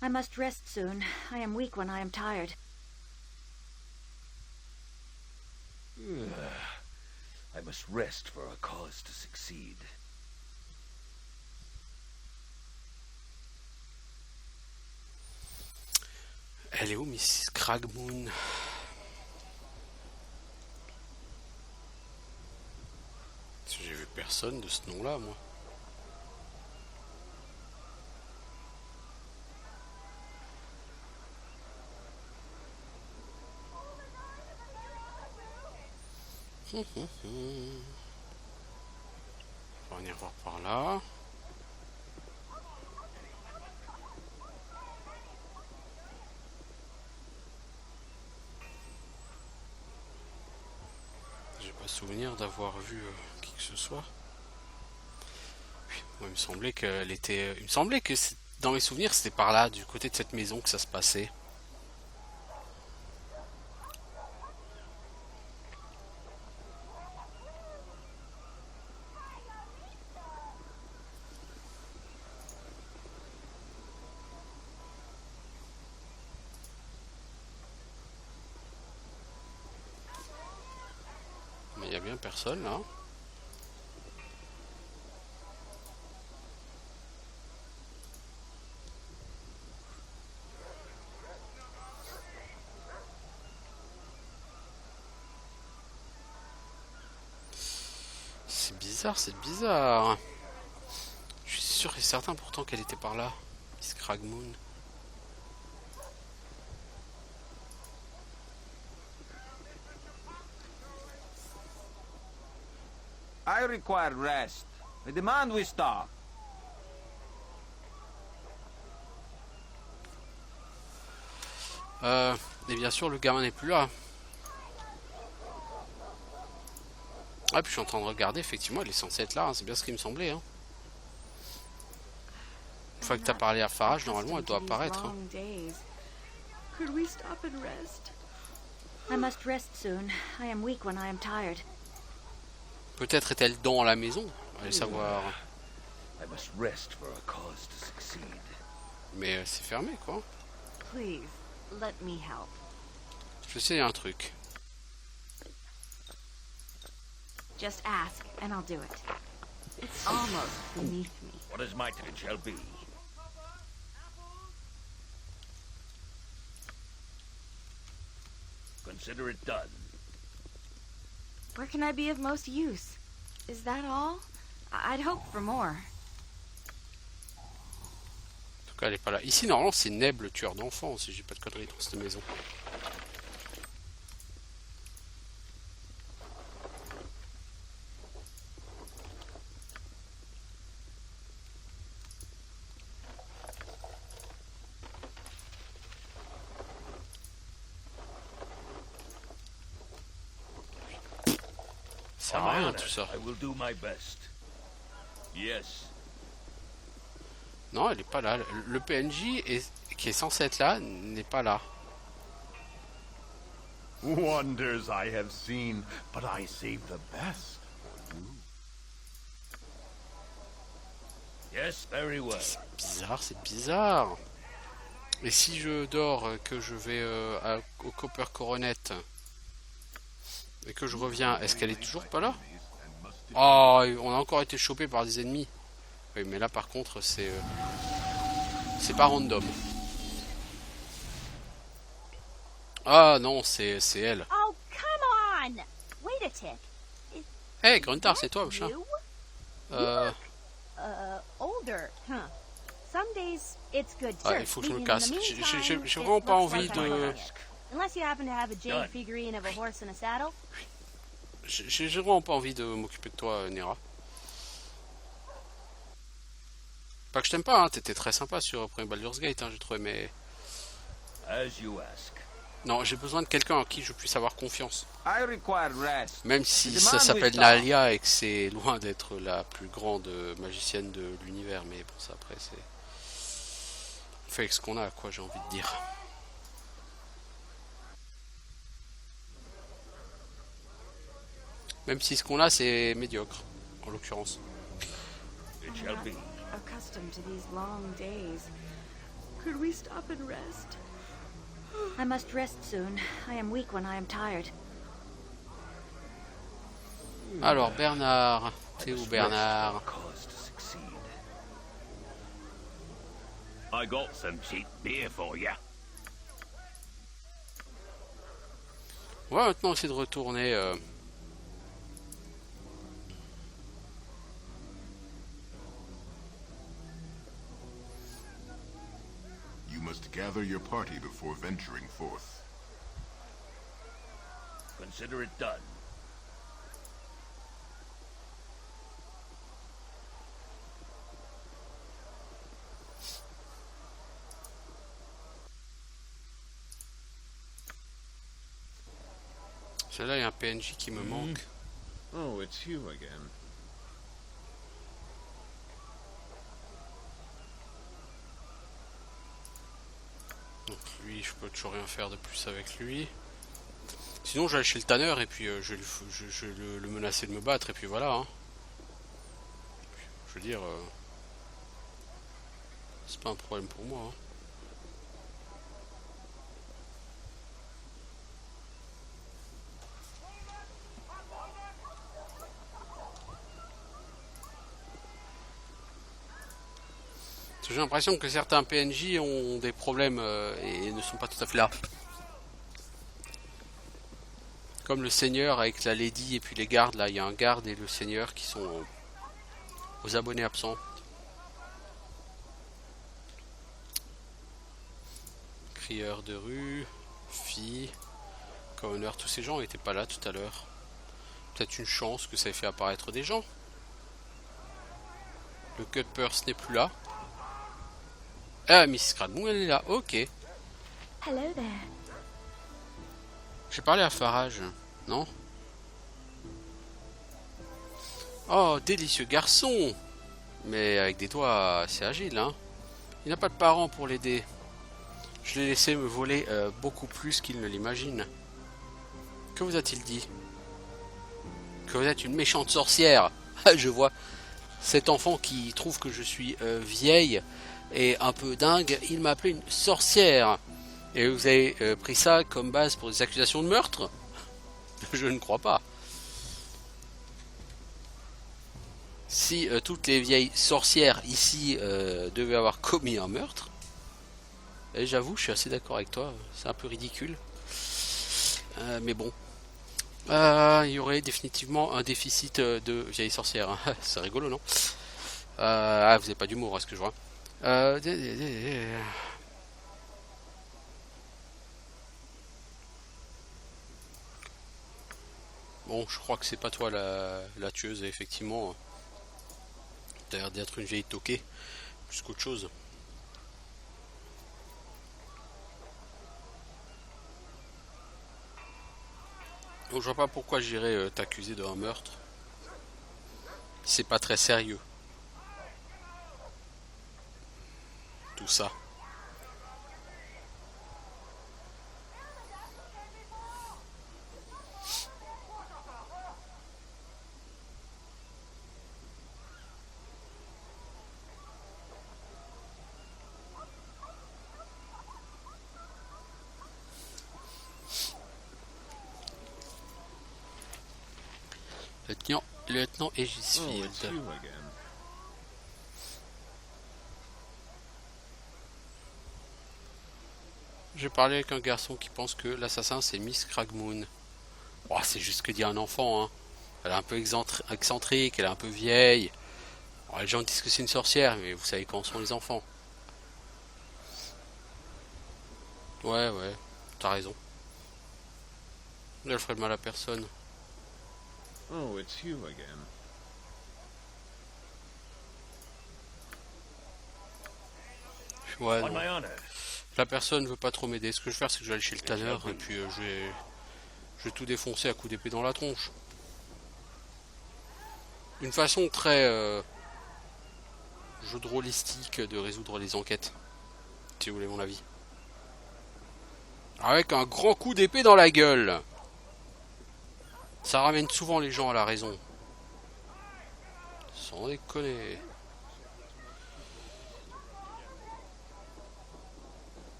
I must rest soon. I am weak when I am tired.
I must rest for our cause to succeed.
Elle est où, Miss Cragmoon? J'ai vu personne de ce nom-là, moi. On va venir voir par là. J'ai pas souvenir d'avoir vu qui que ce soit. Oui, moi, il me semblait qu'elle était. Il me semblait que dans mes souvenirs c'était par là, du côté de cette maison que ça se passait. Mais il y a bien personne là. C'est bizarre, c'est bizarre. Je suis sûr et certain pourtant qu'elle était par là, Miss Cragmoon.
I require rest. The demand we stop.
Et bien sûr, le gamin n'est plus là. Ah, puis je suis en train de regarder, effectivement, il est censé être là, hein, c'est bien ce qui me semblait. Hein. fois que t'as parlé à Farage, normalement elle doit
accustomed to these
apparaître. Hein.
long days. Could we stop and rest?
I must rest soon. I am weak when I am tired.
Peut-être est-elle dans la maison. Allez savoir.
I must rest for a cause to succeed.
Mais c'est fermé quoi.
Please, let me help.
Je sais un truc.
Just ask, and I'll do it. It's almost beneath me.
What is my it shall be. Consider it done.
Where can I be of most use? Is that all? I'd hope for more.
En tout cas, elle est pas là. Ici, normalement, c'est Neb le tueur d'enfants, si j'ai pas de conneries dans cette maison. Ça sert à rien tout ça.
I will do my best. Yes.
Non, elle est pas là. Le PNJ qui est censé être là n'est pas là.
Wonders I have seen, but I save the best.
Yes, very well.
Bizarre, c'est bizarre. Et si je dors, que je vais au Copper Coronet et que je reviens, est-ce qu'elle est toujours pas là? Oh, on a encore été chopé par des ennemis. Oui, mais là par contre, c'est pas random. Ah non, c'est elle.
Oh, come on! Wait a tick.
Hey, Gruntar, c'est toi, machin.
Older, huh? Some days it's good to
Ah, il faut que je me casse. J'ai vraiment pas envie de...
Unless you happen to have a jade figurine of a horse and a saddle.
J'ai vraiment pas envie de m'occuper de toi, Nera. Pas que je t'aime pas, hein, t'étais très sympa sur le premier Baldur's Gate, hein, j'ai trouvé, mais...
As you ask.
Non, j'ai besoin de quelqu'un en qui je puisse avoir confiance.
I require rest.
Même si
The
ça
demand
s'appelle
will
Nalia et que c'est loin d'être la plus grande magicienne de l'univers, mais bon, ça après c'est... On fait avec ce qu'on a, quoi, j'ai envie de dire. Même si ce qu'on a c'est médiocre, en l'occurrence.
It
I'm
shall
not
be.
accustomed to these long days. Could we stop and rest?
I must rest soon. I am weak when I am tired.
Alors Bernard, t'es où
Rest
Bernard?
for a cause to succeed.
I got some cheap beer for ya.
On va maintenant essayer de retourner...
You must gather your party before venturing forth.
Consider it done.
Celle-là, il y a un PNJ qui me manque.
Oh, it's you again.
Donc lui, je peux toujours rien faire de plus avec lui. Sinon, j'allais chez le tanneur et puis je le menaçais de me battre et puis voilà. Hein. Je veux dire, c'est pas un problème pour moi. Hein. J'ai l'impression que certains PNJ ont des problèmes et ne sont pas tout à fait là. Comme le seigneur avec la lady et puis les gardes, là il y a un garde et le seigneur qui sont aux abonnés absents. Crieur de rue, fille, coroner, tous ces gens n'étaient pas là tout à l'heure. Peut-être une chance que ça ait fait apparaître des gens. Le cut purse n'est plus là. Ah, Mrs. Cradmon, elle est là, ok.
Hello there.
J'ai parlé à Farage, non? Oh, délicieux garçon! Mais avec des doigts assez agiles, hein? Il n'a pas de parents pour l'aider. Je l'ai laissé me voler beaucoup plus qu'il ne l'imagine. Que vous a-t-il dit? Que vous êtes une méchante sorcière. Je vois cet enfant qui trouve que je suis vieille et un peu dingue. Il m'a appelé une sorcière. Et vous avez pris ça comme base pour des accusations de meurtre? Je ne crois pas. Si toutes les vieilles sorcières ici devaient avoir commis un meurtre, et j'avoue, je suis assez d'accord avec toi, c'est un peu ridicule. Mais bon. Il y aurait définitivement un déficit de vieilles sorcières. Hein. C'est rigolo, non? Vous n'avez pas d'humour, à ce que je vois. Bon, je crois que c'est pas toi la tueuse, effectivement. T'as l'air d'être une vieille toquée, plus qu'autre chose. Donc, je vois pas pourquoi j'irais t'accuser d'un meurtre. C'est pas très sérieux. Tout ça. Lieutenant Aegisfield. J'ai parlé avec un garçon qui pense que l'assassin c'est Miss Cragmoon. Oh, c'est juste que dit un enfant, hein. Elle est un peu excentrique, elle est un peu vieille. Oh, les gens disent que c'est une sorcière, mais vous savez quand sont les enfants. Ouais, t'as raison. Elle ferait de mal à personne.
Oh, it's you again.
Ouais, non. La personne veut pas trop m'aider. Ce que je vais faire, c'est que je vais aller chez le tanneur et puis je vais tout défoncer à coups d'épée dans la tronche. Une façon très jeu de rôlistique de résoudre les enquêtes, si vous voulez mon avis. Avec un grand coup d'épée dans la gueule. Ça ramène souvent les gens à la raison. Sans déconner.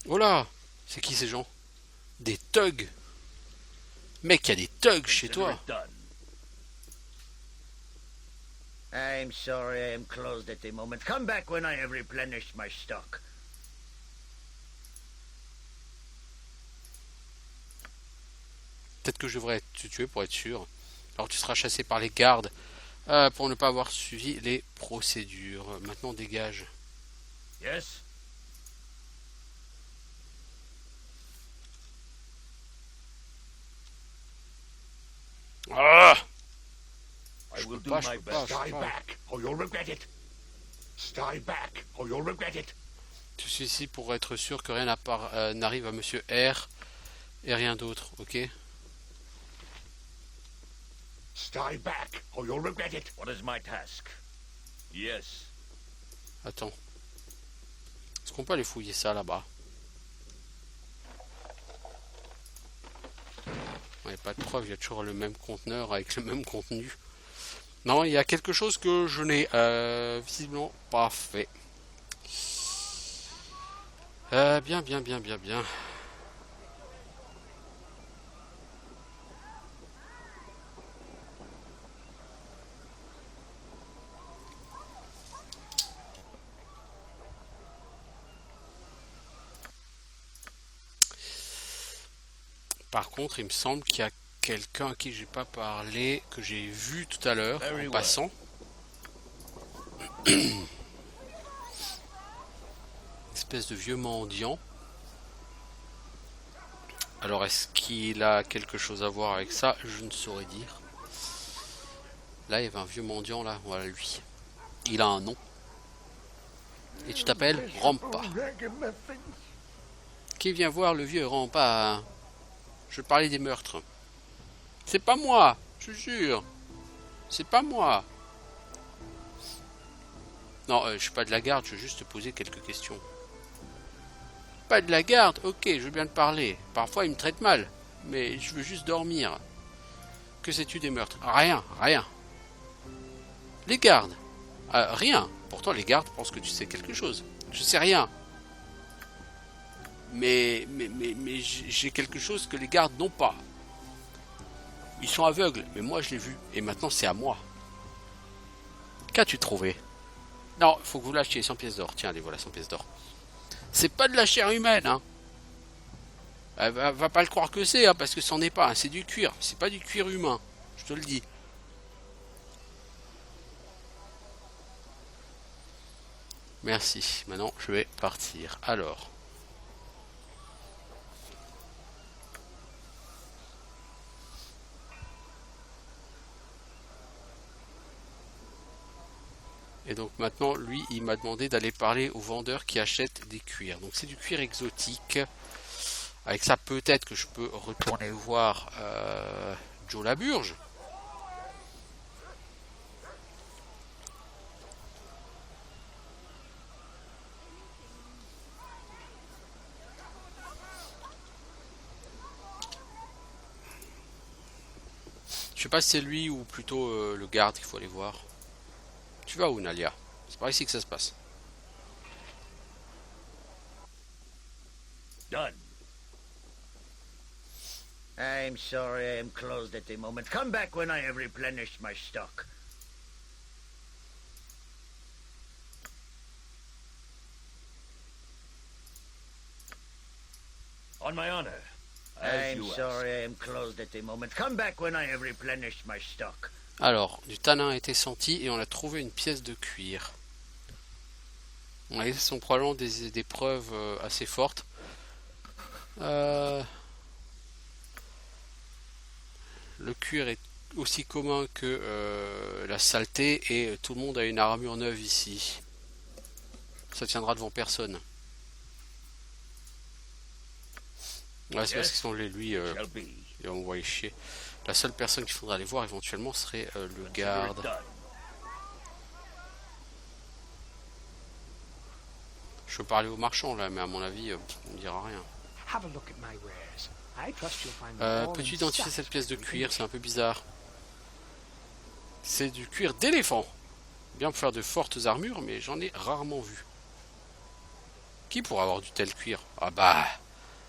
Oh là! C'est qui ces gens? Des thugs! Mec, il y a des thugs chez toi!
I'm sorry I am closed at the moment. Come back when I have replenished my stock.
Peut-être que je devrais te tuer pour être sûr. Alors tu seras chassé par les gardes pour ne pas avoir suivi les procédures. Maintenant dégage.
Yes?
Ah!
I will do my best. Stay back, or you'll regret it. Stay back, or you'll regret it.
Je suis ici pour être sûr que rien n'arrive à Monsieur R et rien d'autre, ok?
Stay back, or you'll regret it. What is my task? Yes.
Attends. Est-ce qu'on peut aller fouiller ça là-bas? Il n'y a pas de preuve, il y a toujours le même conteneur avec le même contenu. Non, il y a quelque chose que je n'ai visiblement pas fait. Bien. Par contre, il me semble qu'il y a quelqu'un à qui j'ai pas parlé, que j'ai vu tout à l'heure en passant. Espèce de vieux mendiant. Alors est-ce qu'il a quelque chose à voir avec ça? Je ne saurais dire. Là il y avait un vieux mendiant là, voilà lui. Il a un nom. Et tu t'appelles Rampa. Qui vient voir le vieux Rampa? Je parlais des meurtres. C'est pas moi, je jure. C'est pas moi. Non, je suis pas de la garde, je veux juste te poser quelques questions. Pas de la garde, ok, je veux bien te parler. Parfois il me traite mal, mais je veux juste dormir. Que sais-tu des meurtres? Rien, rien. Les gardes? Rien. Pourtant les gardes pensent que tu sais quelque chose. Je sais rien. Mais j'ai quelque chose que les gardes n'ont pas. Ils sont aveugles, mais moi je l'ai vu. Et maintenant c'est à moi. Qu'as-tu trouvé? Non, faut que vous lâchiez 100 pièces d'or. Tiens, allez, voilà 100 pièces d'or. C'est pas de la chair humaine, hein. Va pas le croire que c'est, hein, parce que c'en est pas. Hein. C'est du cuir. C'est pas du cuir humain. Je te le dis. Merci. Maintenant, je vais partir. Alors. Et donc maintenant, lui, il m'a demandé d'aller parler aux vendeurs qui achètent des cuirs. Donc c'est du cuir exotique. Avec ça, peut-être que je peux retourner voir Joe Laburge. Je sais pas si c'est lui ou plutôt le garde qu'il faut aller voir. Tu vas où, Nalia? C'est par ici que ça se passe.
Done.
I'm sorry I am closed at the moment. Come back when I have replenished my stock.
On my honor.
I'm sorry I am closed at the moment. Come back when I have replenished my stock.
Alors, du tanin a été senti et on a trouvé une pièce de cuir. Ce sont probablement des preuves assez fortes. Le cuir est aussi commun que la saleté et tout le monde a une armure neuve ici. Ça tiendra devant personne. Ouais, c'est parce qu'ils sont lui, il va m'envoyer chier. La seule personne qu'il faudra aller voir éventuellement serait le garde. Je peux parler au marchand là, mais à mon avis, on ne dira rien. Peux-tu identifier cette pièce de cuir? C'est un peu bizarre. C'est du cuir d'éléphant. Bien pour faire de fortes armures, mais j'en ai rarement vu. Qui pourrait avoir du tel cuir? Ah bah,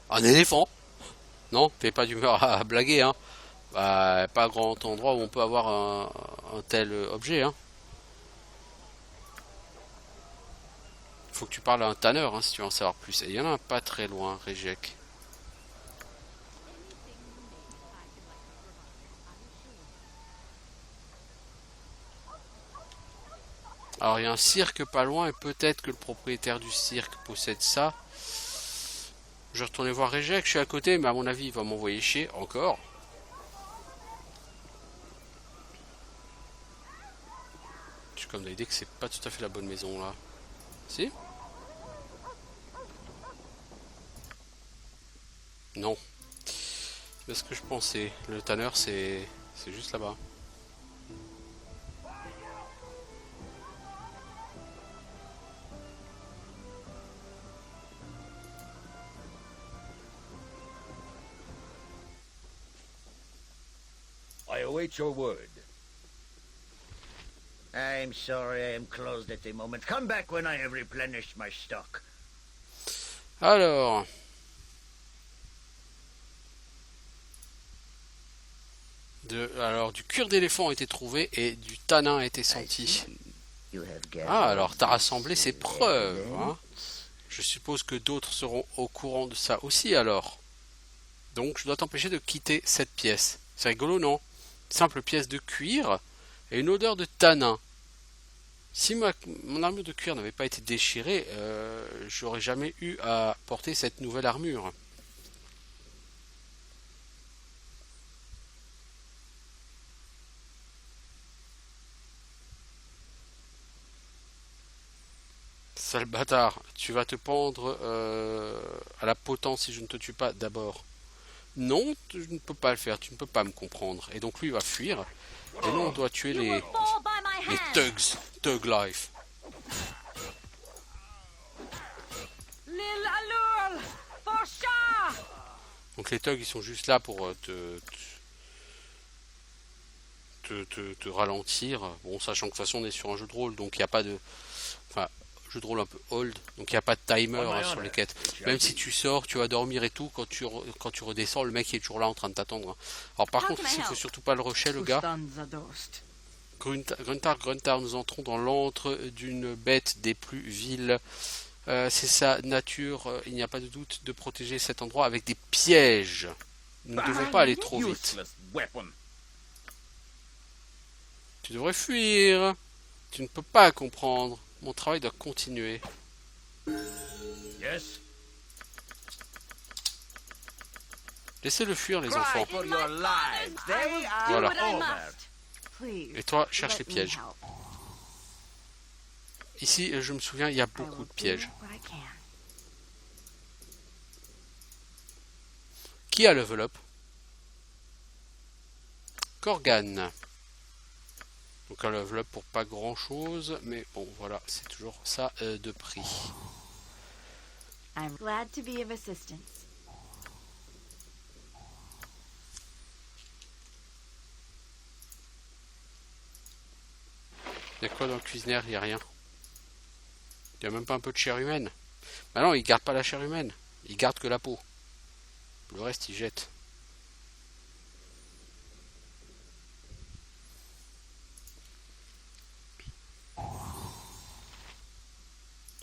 un éléphant. Non, fais pas d'humeur à blaguer, hein. Bah, pas grand endroit où on peut avoir un tel objet, hein. Faut que tu parles à un tanneur, hein, si tu veux en savoir plus. Et il y en a un pas très loin, Rejek. Alors il y a un cirque pas loin et peut-être que le propriétaire du cirque possède ça. Je vais retourner voir Rejek, je suis à côté, mais à mon avis il va m'envoyer chier encore. Je suis comme l'idée que c'est pas tout à fait la bonne maison là. Si? Non. C'est ce que je pensais. Le tanneur c'est juste là-bas.
I await your word.
I'm sorry I am closed at the moment. Come back when I have replenished my stock.
Alors. Alors, du cuir d'éléphant a été trouvé et du tanin a été senti. Ah, alors t'as rassemblé ces preuves, hein. Je suppose que d'autres seront au courant de ça aussi, alors. Donc, je dois t'empêcher de quitter cette pièce. C'est rigolo, non? Simple pièce de cuir et une odeur de tanin. Si mon armure de cuir n'avait pas été déchirée, j'aurais jamais eu à porter cette nouvelle armure. Sale bâtard, tu vas te pendre à la potence si je ne te tue pas d'abord. Non, tu ne peux pas le faire, tu ne peux pas me comprendre. Et donc lui il va fuir. Et nous on doit tuer les thugs, thug life. Donc les thugs ils sont juste là pour te ralentir. Bon, sachant que de toute façon on est sur un jeu de rôle, donc il n'y a pas de... Enfin, jeu de rôle un peu old, donc il n'y a pas de timer sur les quêtes. Même si tu sors, tu vas dormir et tout, quand tu redescends, le mec il est toujours là en train de t'attendre. Alors par contre, il ne faut surtout pas le rusher le gars. Gruntar, nous entrons dans l'antre d'une bête des plus viles. C'est sa nature, il n'y a pas de doute, de protéger cet endroit avec des pièges. Nous ne devons pas aller trop vite. Tu devrais fuir. Tu ne peux pas comprendre. Mon travail doit continuer.
Yes.
Laissez-le fuir, les enfants. Voilà. Et toi, cherche les pièges. Ici, je me souviens, il y a beaucoup de pièges. Qui a level up? Corgan. Donc un level up pour pas grand chose, mais bon voilà, c'est toujours ça de prix.
I'm glad to be of assistance.
Il y a quoi dans le cuisinière? Il n'y a rien. Il n'y a même pas un peu de chair humaine. Bah non, il garde pas la chair humaine. Il garde que la peau. Le reste, il jette.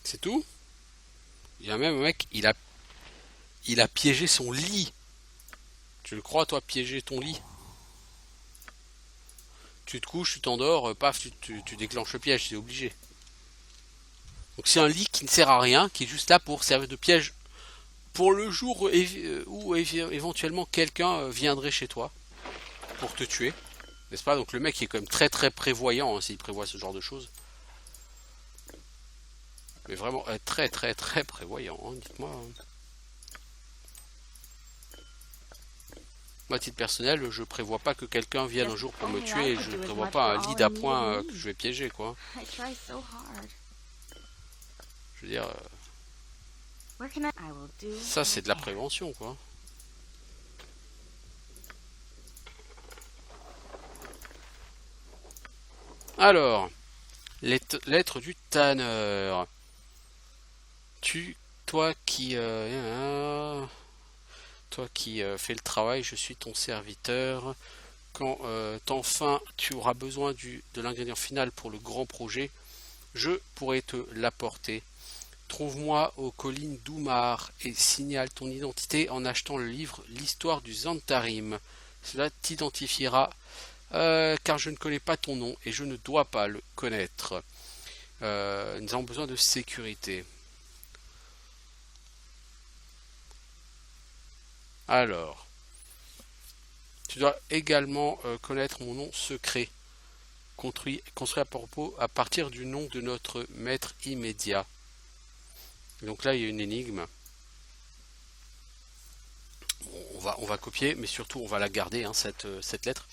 C'est tout? Il y a même un mec, il a piégé son lit. Tu le crois, toi, piéger ton lit? Tu te couches, tu t'endors, paf, tu déclenches le piège, c'est obligé. Donc c'est un lit qui ne sert à rien, qui est juste là pour servir de piège pour le jour où éventuellement quelqu'un viendrait chez toi pour te tuer. N'est-ce pas? Donc le mec est quand même très très prévoyant, hein, s'il prévoit ce genre de choses. Mais vraiment très très très prévoyant, hein, dites-moi. Moi, à titre personnel, je prévois pas que quelqu'un vienne un jour pour me tuer et je ne prévois pas un lit d'appoint que je vais piéger, quoi. Je veux dire, ça c'est de la prévention, quoi. Alors, lettre du tanneur. Toi qui fais le travail, je suis ton serviteur. Quand enfin tu auras besoin de l'ingrédient final pour le grand projet, je pourrai te l'apporter. Trouve-moi aux collines d'Oumar et signale ton identité en achetant le livre L'histoire du Zhentarim. Cela t'identifiera car je ne connais pas ton nom et je ne dois pas le connaître. Nous avons besoin de sécurité. Alors, tu dois également connaître mon nom secret, construit à partir du nom de notre maître immédiat. Donc là, il y a une énigme. Bon, on va copier, mais surtout on va la garder, hein, cette lettre.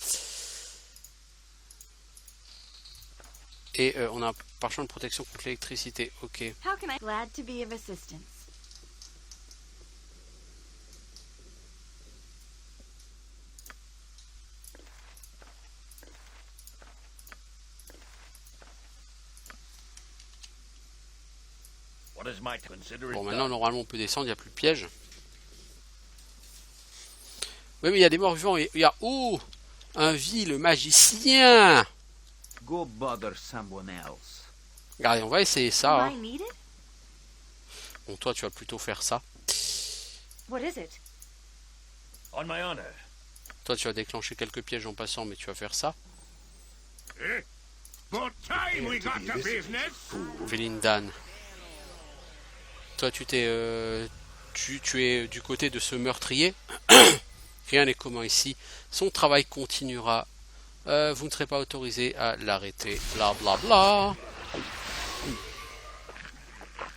Et on a un parchemin de protection contre l'électricité. Ok.
Glad to be of assistance.
Bon, maintenant, normalement, on peut descendre, il n'y a plus de piège. Oui, mais il y a des morts vivants. Il y a... Oh, un vil magicien.
Go bother someone else.
Regardez, on va essayer ça. Hein. Bon, toi, tu vas plutôt faire ça.
What is it?
On my honor.
Toi, tu vas déclencher quelques pièges en passant, mais tu vas faire ça. Vélindan. Toi, tu es du côté de ce meurtrier. Rien n'est commun ici. Son travail continuera. Vous ne serez pas autorisé à l'arrêter. Bla bla bla.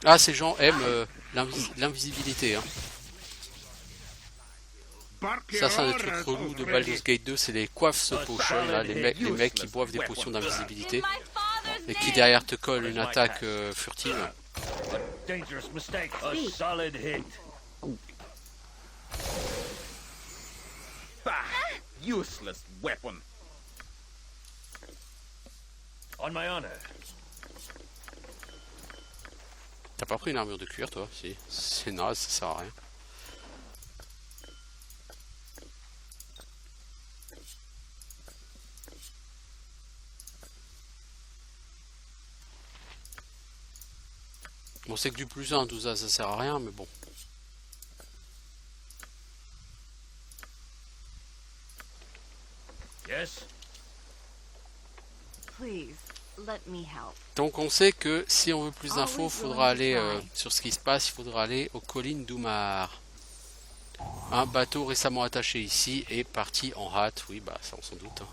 Ah, ces gens aiment l'invisibilité. Hein. Ça, c'est un des trucs relous de Baldur's Gate 2, c'est les coiffes potions, là, les mecs qui boivent des potions d'invisibilité et qui derrière te collent une attaque furtive.
Dangerous mistake. A solid hit.
Bah, useless weapon.
On my honor.
T'as pas pris une armure de cuir, toi? Si. C'est naze, ça sert à rien. Bon, c'est que du plus 1, tout ça, ça sert à rien, mais bon.
Yes.
Please, let me help.
Donc on sait que si on veut plus d'infos, il faudra aller sur ce qui se passe, il faudra aller aux collines d'Oumar. Un bateau récemment attaché ici est parti en hâte, oui bah ça on s'en doute. Hein.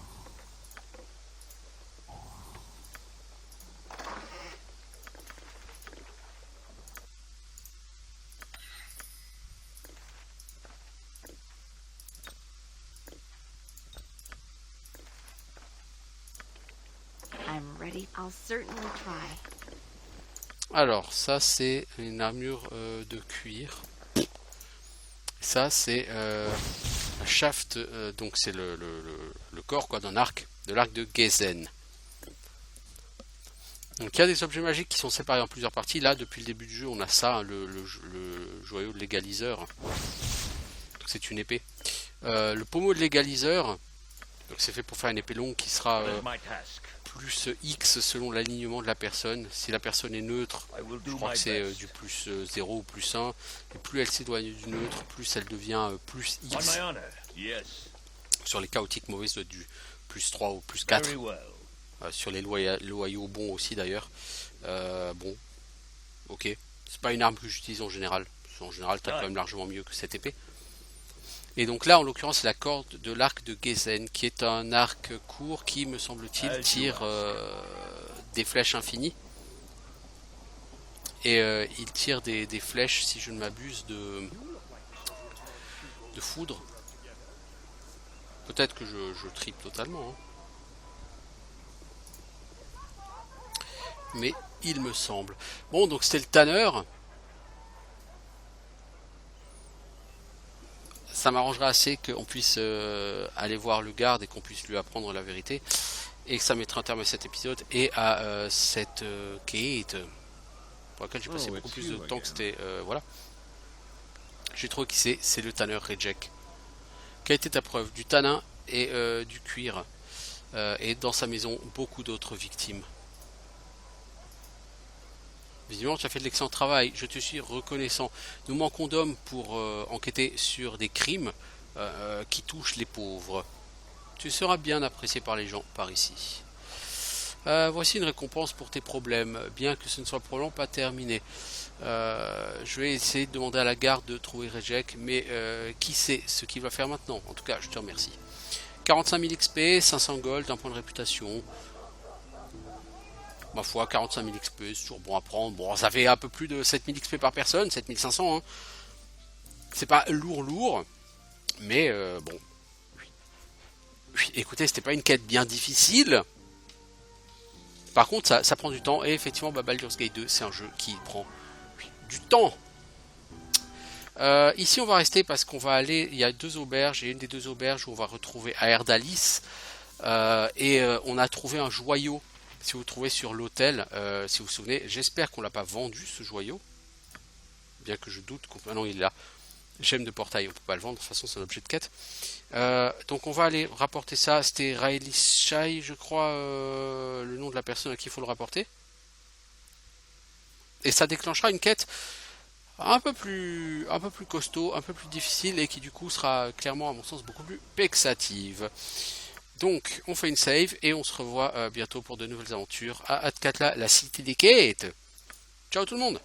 I'm ready. I'll certainly try.
Alors ça c'est une armure de cuir. Ça c'est un shaft, donc c'est le corps quoi d'un arc, de l'arc de Gezen. Donc il y a des objets magiques qui sont séparés en plusieurs parties. Là depuis le début du jeu on a ça, hein, le joyau de l'égaliseur. Donc c'est une épée. Le pommeau de l'égaliseur, donc c'est fait pour faire une épée longue qui sera plus X selon l'alignement de la personne. Si la personne est neutre, je crois que c'est du plus 0 ou plus 1. Et plus elle s'éloigne du neutre, plus elle devient plus X. Sur les chaotiques mauvaises, ça doit être du plus 3 ou plus 4. Sur les loyaux bons aussi d'ailleurs. Bon, ok. C'est pas une arme que j'utilise en général. En général, t'as quand même largement mieux que cette épée. Et donc là, en l'occurrence, c'est la corde de l'arc de Gezen, qui est un arc court qui, me semble-t-il, tire des flèches infinies. Et il tire des flèches, si je ne m'abuse, de foudre. Peut-être que je tripe totalement. Hein. Mais il me semble. Bon, donc c'était le tanneur. Ça m'arrangerait assez qu'on puisse aller voir le garde et qu'on puisse lui apprendre la vérité. Et que ça mettrait un terme à cet épisode et à cette quête pour laquelle j'ai passé beaucoup plus de temps que c'était... voilà. J'ai trouvé qui c'est le tanneur Rejek. Quelle était ta preuve? Du tanin et du cuir. Et dans sa maison, beaucoup d'autres victimes. Visiblement, tu as fait de l'excellent travail. Je te suis reconnaissant. Nous manquons d'hommes pour enquêter sur des crimes qui touchent les pauvres. Tu seras bien apprécié par les gens par ici. Voici une récompense pour tes problèmes, bien que ce ne soit probablement pas terminé. Je vais essayer de demander à la garde de trouver Rejek, mais qui sait ce qu'il va faire maintenant? En tout cas, je te remercie. 45 000 XP, 500 gold, un point de réputation. Ma foi, 45 000 XP, c'est toujours bon à prendre. Bon, ça fait un peu plus de 7000 XP par personne, 7500. Hein. C'est pas lourd, mais bon. Écoutez, c'était pas une quête bien difficile. Par contre, ça prend du temps. Et effectivement, Baldur's Gate 2, c'est un jeu qui prend du temps. Ici, on va rester parce qu'on va aller... Il y a 2 auberges, et une des 2 auberges où on va retrouver Aerdalis. On a trouvé un joyau. Si vous trouvez sur l'hôtel, si vous vous souvenez, j'espère qu'on l'a pas vendu ce joyau. Bien que je doute qu'on... Ah non, il est là. Gemme de portail, on peut pas le vendre, de toute façon c'est un objet de quête. Donc on va aller rapporter ça. C'était Riley Shai, je crois, le nom de la personne à qui il faut le rapporter. Et ça déclenchera une quête un peu plus costaud, un peu plus difficile et qui du coup sera clairement à mon sens beaucoup plus vexative. Donc on fait une save et on se revoit bientôt pour de nouvelles aventures à Athkatla, la cité des quêtes. Ciao tout le monde!